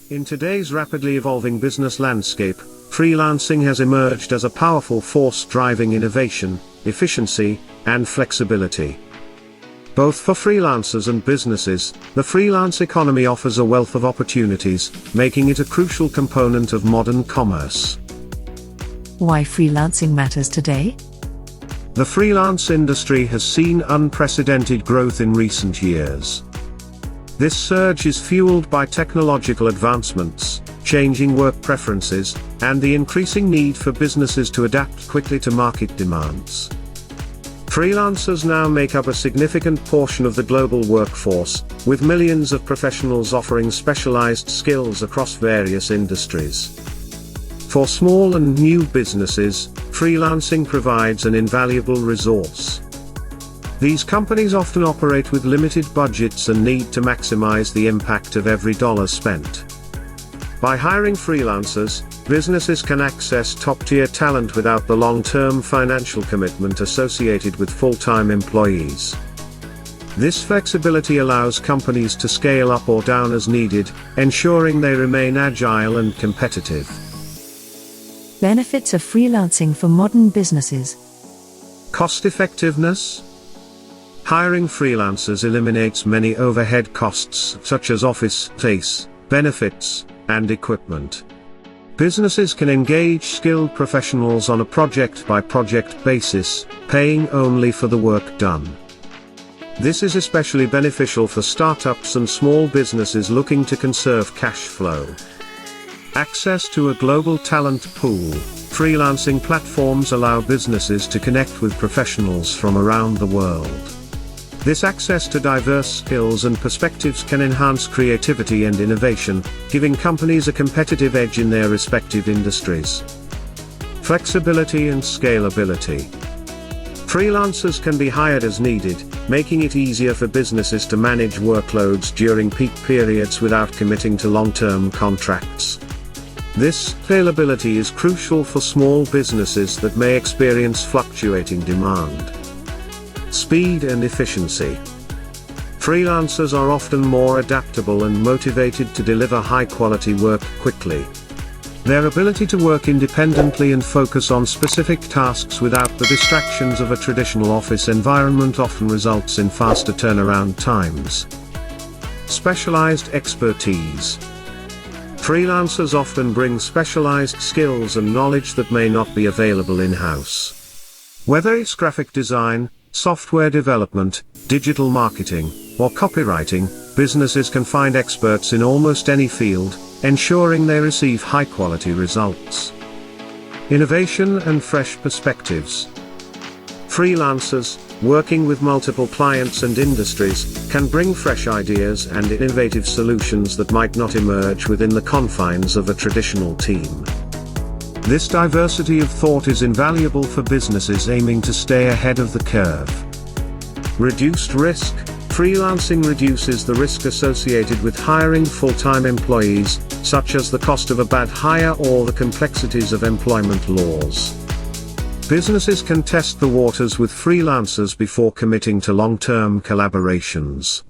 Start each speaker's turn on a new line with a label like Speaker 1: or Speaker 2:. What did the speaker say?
Speaker 1: In today's rapidly evolving business landscape, freelancing has emerged as a powerful force driving innovation, efficiency, and flexibility. Both for freelancers and businesses, the freelance economy offers a wealth of opportunities, making it a crucial component of modern commerce.
Speaker 2: Why freelancing matters today?
Speaker 1: The freelance industry has seen unprecedented growth in recent years. This surge is fueled by technological advancements, changing work preferences, and the increasing need for businesses to adapt quickly to market demands. Freelancers now make up a significant portion of the global workforce, with millions of professionals offering specialized skills across various industries. For small and new businesses, freelancing provides an invaluable resource. These companies often operate with limited budgets and need to maximize the impact of every dollar spent. By hiring freelancers, businesses can access top-tier talent without the long-term financial commitment associated with full-time employees. This flexibility allows companies to scale up or down as needed, ensuring they remain agile and competitive.
Speaker 2: Benefits of freelancing for modern businesses.
Speaker 1: Cost-effectiveness. Hiring freelancers eliminates many overhead costs such as office space, benefits, and equipment. Businesses can engage skilled professionals on a project-by-project basis, paying only for the work done. This is especially beneficial for startups and small businesses looking to conserve cash flow. Access to a global talent pool. Freelancing platforms allow businesses to connect with professionals from around the world. This access to diverse skills and perspectives can enhance creativity and innovation, giving companies a competitive edge in their respective industries. Flexibility and scalability. Freelancers can be hired as needed, making it easier for businesses to manage workloads during peak periods without committing to long-term contracts. This scalability is crucial for small businesses that may experience fluctuating demand. Speed and efficiency. Freelancers are often more adaptable and motivated to deliver high-quality work quickly. Their ability to work independently and focus on specific tasks without the distractions of a traditional office environment often results in faster turnaround times. Specialized expertise. Freelancers often bring specialized skills and knowledge that may not be available in-house. Whether it's graphic design, software development, digital marketing, or copywriting, businesses can find experts in almost any field, ensuring they receive high-quality results. Innovation and fresh perspectives. Freelancers, working with multiple clients and industries, can bring fresh ideas and innovative solutions that might not emerge within the confines of a traditional team. This diversity of thought is invaluable for businesses aiming to stay ahead of the curve. Reduced risk. Freelancing reduces the risk associated with hiring full-time employees, such as the cost of a bad hire or the complexities of employment laws. Businesses can test the waters with freelancers before committing to long-term collaborations.